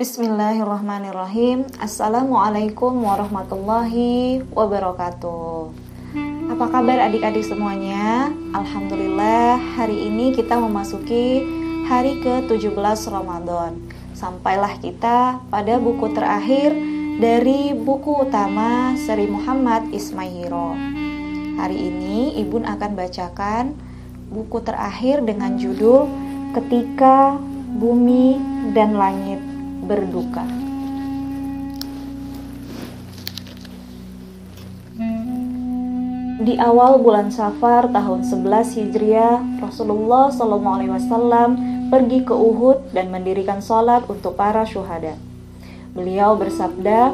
Bismillahirrahmanirrahim. Assalamualaikum warahmatullahi wabarakatuh. Apa kabar adik-adik semuanya? Alhamdulillah, hari ini kita memasuki hari ke-17 Ramadan. Sampailah kita pada buku terakhir dari buku utama Seri Muhammad Ismaihiro. Hari ini Ibun akan bacakan buku terakhir dengan judul Ketika Bumi dan Langit Berduka. Di awal bulan Safar tahun 11 Hijriah, Rasulullah SAW pergi ke Uhud dan mendirikan sholat untuk para syuhada. Beliau bersabda,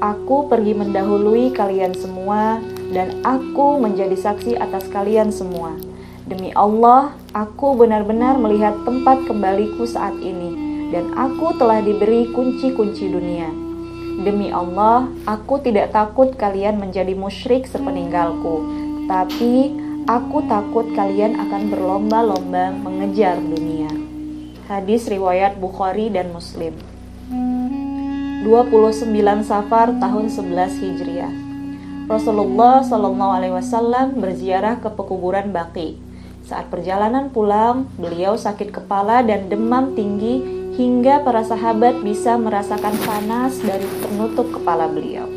"Aku pergi mendahului kalian semua dan aku menjadi saksi atas kalian semua. Demi Allah, aku benar-benar melihat tempat kembaliku saat ini. Dan aku telah diberi kunci-kunci dunia. Demi Allah, aku tidak takut kalian menjadi musyrik sepeninggalku, tapi aku takut kalian akan berlomba-lomba mengejar dunia." Hadis riwayat Bukhari dan Muslim. 29 Safar tahun 11 Hijriah. Rasulullah SAW berziarah ke pekuburan Baqi. Saat perjalanan pulang, beliau sakit kepala dan demam tinggi hingga para sahabat bisa merasakan panas dari penutup kepala beliau.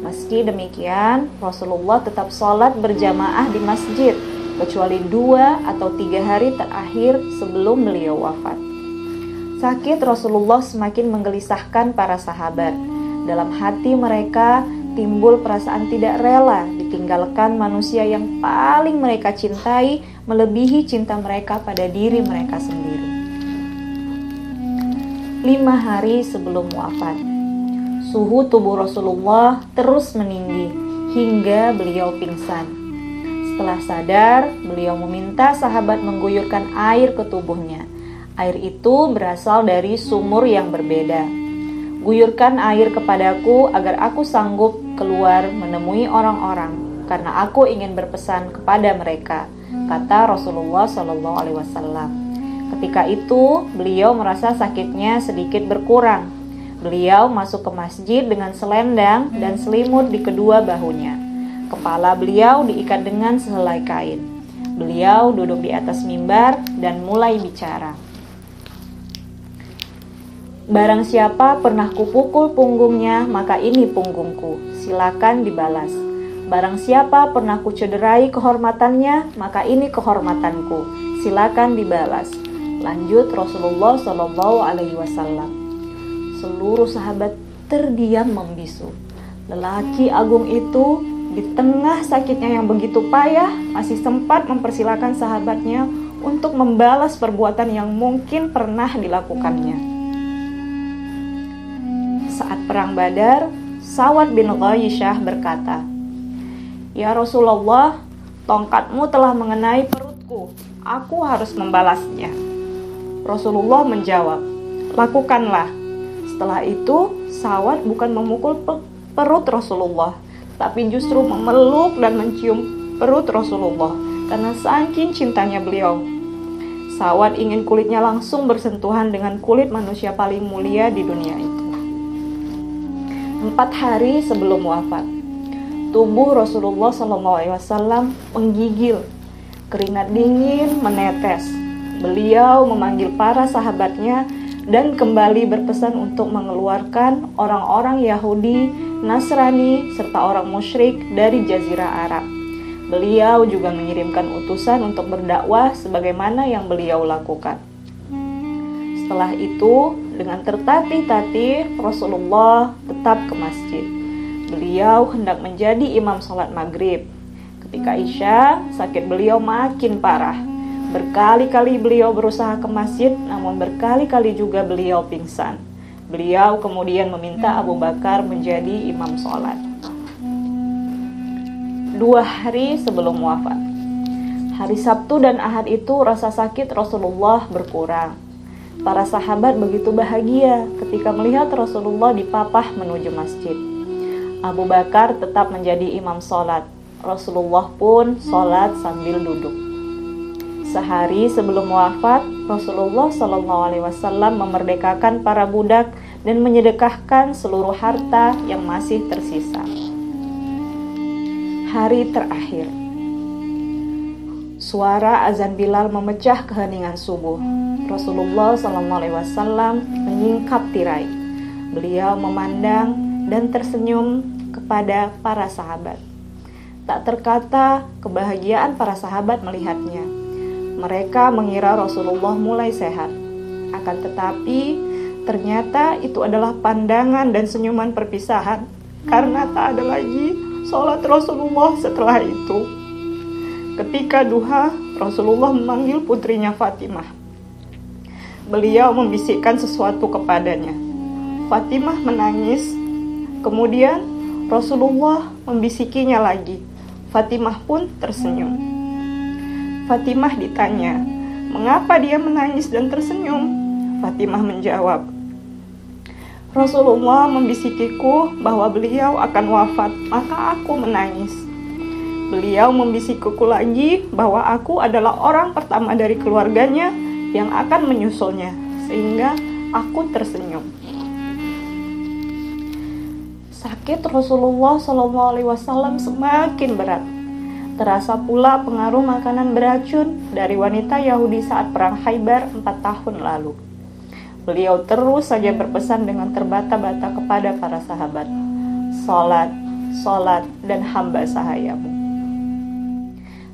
Meski demikian, Rasulullah tetap sholat berjamaah di masjid, kecuali 2 atau 3 hari terakhir sebelum beliau wafat. Sakit Rasulullah semakin menggelisahkan para sahabat. Dalam hati mereka timbul perasaan tidak rela ditinggalkan manusia yang paling mereka cintai, melebihi cinta mereka pada diri mereka sendiri. 5 hari sebelum wafat, suhu tubuh Rasulullah terus meninggi hingga beliau pingsan. Setelah sadar, beliau meminta sahabat mengguyurkan air ke tubuhnya. Air itu berasal dari sumur yang berbeda. "Guyurkan air kepadaku agar aku sanggup keluar menemui orang-orang, karena aku ingin berpesan kepada mereka," kata Rasulullah SAW. Ketika itu, beliau merasa sakitnya sedikit berkurang. Beliau masuk ke masjid dengan selendang dan selimut di kedua bahunya. Kepala beliau diikat dengan sehelai kain. Beliau duduk di atas mimbar dan mulai bicara. "Barang siapa pernah kupukul punggungnya, maka ini punggungku. Silakan dibalas. Barang siapa pernah kucederai kehormatannya, maka ini kehormatanku. Silakan dibalas." Lanjut Rasulullah SAW. Seluruh sahabat terdiam membisu. Lelaki agung itu di tengah sakitnya yang begitu payah masih sempat mempersilahkan sahabatnya untuk membalas perbuatan yang mungkin pernah dilakukannya. Saat perang Badar, Sa'ad bin Ghaishah berkata, "Ya Rasulullah, tongkatmu telah mengenai perutku. Aku harus membalasnya." Rasulullah menjawab, "Lakukanlah." Setelah itu, Sa'ad bukan memukul perut Rasulullah, tapi justru memeluk dan mencium perut Rasulullah karena saking cintanya beliau. Sa'ad ingin kulitnya langsung bersentuhan dengan kulit manusia paling mulia di dunia itu. 4 hari sebelum wafat, tubuh Rasulullah SAW menggigil, keringat dingin menetes. Beliau memanggil para sahabatnya dan kembali berpesan untuk mengeluarkan orang-orang Yahudi, Nasrani, serta orang musyrik dari Jazirah Arab. Beliau juga mengirimkan utusan untuk berdakwah sebagaimana yang beliau lakukan. Setelah itu, dengan tertatih-tatih, Rasulullah tetap ke masjid. Beliau hendak menjadi imam sholat maghrib. Ketika Isya, sakit beliau makin parah. Berkali-kali beliau berusaha ke masjid, namun berkali-kali juga beliau pingsan. Beliau kemudian meminta Abu Bakar menjadi imam sholat. 2 hari sebelum wafat, hari Sabtu dan Ahad itu rasa sakit Rasulullah berkurang. Para sahabat begitu bahagia ketika melihat Rasulullah dipapah menuju masjid. Abu Bakar tetap menjadi imam sholat. Rasulullah pun sholat sambil duduk. Sehari sebelum wafat, Rasulullah SAW memerdekakan para budak dan menyedekahkan seluruh harta yang masih tersisa. Hari terakhir. Suara azan Bilal memecah keheningan subuh. Rasulullah SAW menyingkap tirai. Beliau memandang dan tersenyum kepada para sahabat. Tak terkata kebahagiaan para sahabat melihatnya. Mereka mengira Rasulullah mulai sehat. Akan tetapi, ternyata itu adalah pandangan dan senyuman perpisahan, karena tak ada lagi sholat Rasulullah setelah itu. Ketika duha, Rasulullah memanggil putrinya Fatimah. Beliau membisikkan sesuatu kepadanya. Fatimah menangis. Kemudian Rasulullah membisikinya lagi. Fatimah pun tersenyum. Fatimah ditanya, mengapa dia menangis dan tersenyum? Fatimah menjawab, Rasulullah membisikiku bahwa beliau akan wafat, maka aku menangis. Beliau membisikiku lagi bahwa aku adalah orang pertama dari keluarganya yang akan menyusulnya, sehingga aku tersenyum. Sakit Rasulullah SAW semakin berat. Terasa pula pengaruh makanan beracun dari wanita Yahudi saat perang Khaybar 4 tahun lalu. Beliau terus saja berpesan dengan terbata-bata kepada para sahabat, "Salat, salat, dan hamba sahayamu."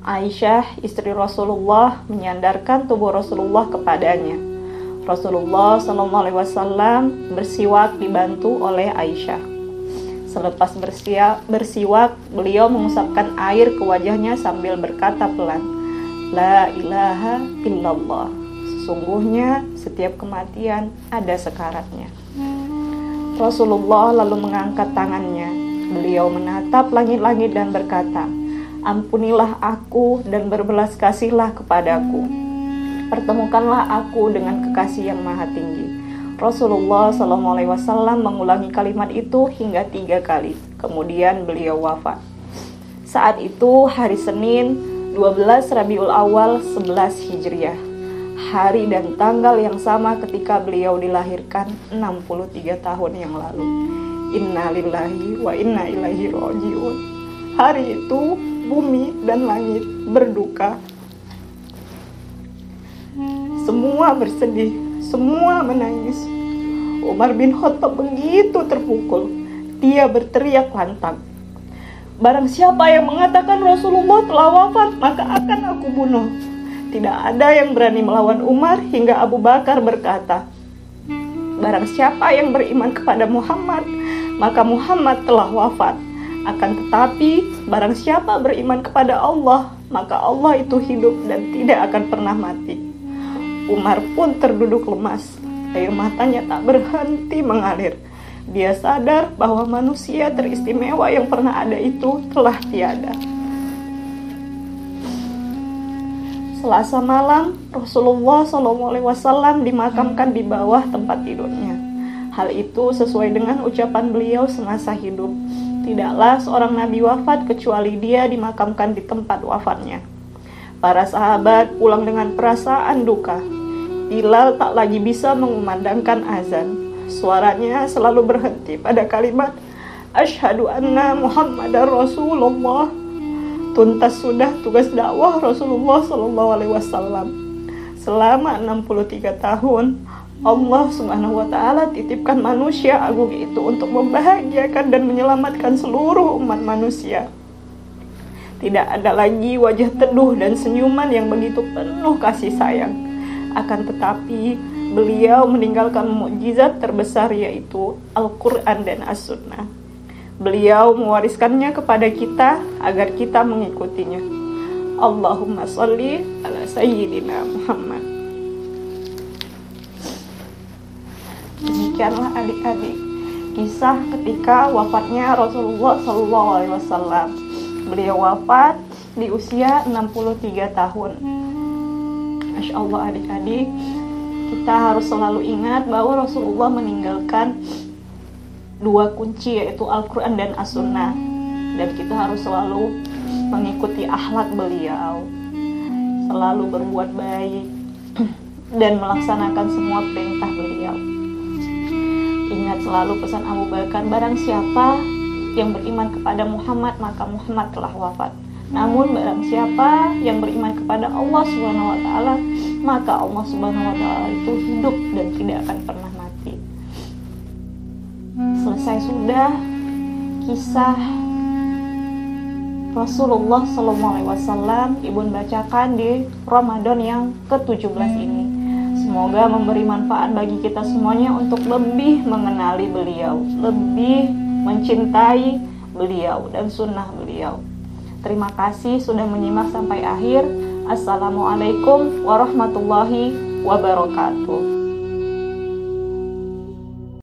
Aisyah, istri Rasulullah, menyandarkan tubuh Rasulullah kepadanya. Rasulullah SAW bersiwak dibantu oleh Aisyah. Selepas bersiwak, beliau mengusapkan air ke wajahnya sambil berkata pelan, "La ilaha illallah." Sesungguhnya setiap kematian ada sekaratnya. Rasulullah lalu mengangkat tangannya. Beliau menatap langit-langit dan berkata, "Ampunilah aku dan berbelas kasihlah kepadaku. Pertemukanlah aku dengan kekasih yang maha tinggi." Rasulullah SAW mengulangi kalimat itu hingga 3 kali. Kemudian beliau wafat. Saat itu hari Senin 12 Rabiul Awal 11 Hijriah. Hari dan tanggal yang sama ketika beliau dilahirkan 63 tahun yang lalu. Inna lillahi wa inna ilaihi raji'un. Hari itu bumi dan langit berduka. Semua bersedih, semua menangis. Umar bin Khattab begitu terpukul. Dia berteriak lantang, "Barang siapa yang mengatakan Rasulullah telah wafat, maka akan aku bunuh." Tidak ada yang berani melawan Umar hingga Abu Bakar berkata, "Barang siapa yang beriman kepada Muhammad, maka Muhammad telah wafat. Akan tetapi, barang siapa beriman kepada Allah, maka Allah itu hidup dan tidak akan pernah mati." Umar pun terduduk lemas. Air matanya tak berhenti mengalir. Dia sadar bahwa manusia teristimewa yang pernah ada itu telah tiada. Selasa malam, Rasulullah SAW dimakamkan di bawah tempat tidurnya. Hal itu sesuai dengan ucapan beliau semasa hidup. Tidaklah seorang nabi wafat kecuali dia dimakamkan di tempat wafatnya. Para sahabat pulang dengan perasaan duka. Bilal tak lagi bisa mengumandangkan azan. Suaranya selalu berhenti pada kalimat Asyhadu anna Muhammadar Rasulullah. Tuntas sudah tugas dakwah Rasulullah SAW. Selama 63 tahun, Allah Subhanahu wa Ta'ala titipkan manusia agung itu untuk membahagiakan dan menyelamatkan seluruh umat manusia. Tidak ada lagi wajah teduh dan senyuman yang begitu penuh kasih sayang. Akan tetapi, beliau meninggalkan mukjizat terbesar, yaitu Al-Quran dan As-Sunnah. Beliau mewariskannya kepada kita agar kita mengikutinya. Allahumma sholli ala Sayyidina Muhammad. Demikianlah adik-adik kisah ketika wafatnya Rasulullah SAW. Beliau wafat di usia 63 tahun. Masya Allah adik-adik, kita harus selalu ingat bahwa Rasulullah meninggalkan 2 kunci, yaitu Al-Quran dan As-Sunnah. Dan kita harus selalu mengikuti akhlak beliau. selalu berbuat baik dan melaksanakan semua perintah beliau. Ingat selalu pesan Abu Bakar, barang siapa yang beriman kepada Muhammad maka Muhammad telah wafat. Namun barang siapa yang beriman kepada Allah Subhanahu wa taala maka Allah Subhanahu wa taala itu hidup dan tidak akan pernah mati. Selesai sudah kisah Rasulullah SAW Ibu bacakan di Ramadan yang ke-17 ini. Semoga memberi manfaat bagi kita semuanya untuk lebih mengenali beliau, lebih mencintai beliau dan sunnah beliau. Terima kasih sudah menyimak sampai akhir. Assalamualaikum warahmatullahi wabarakatuh.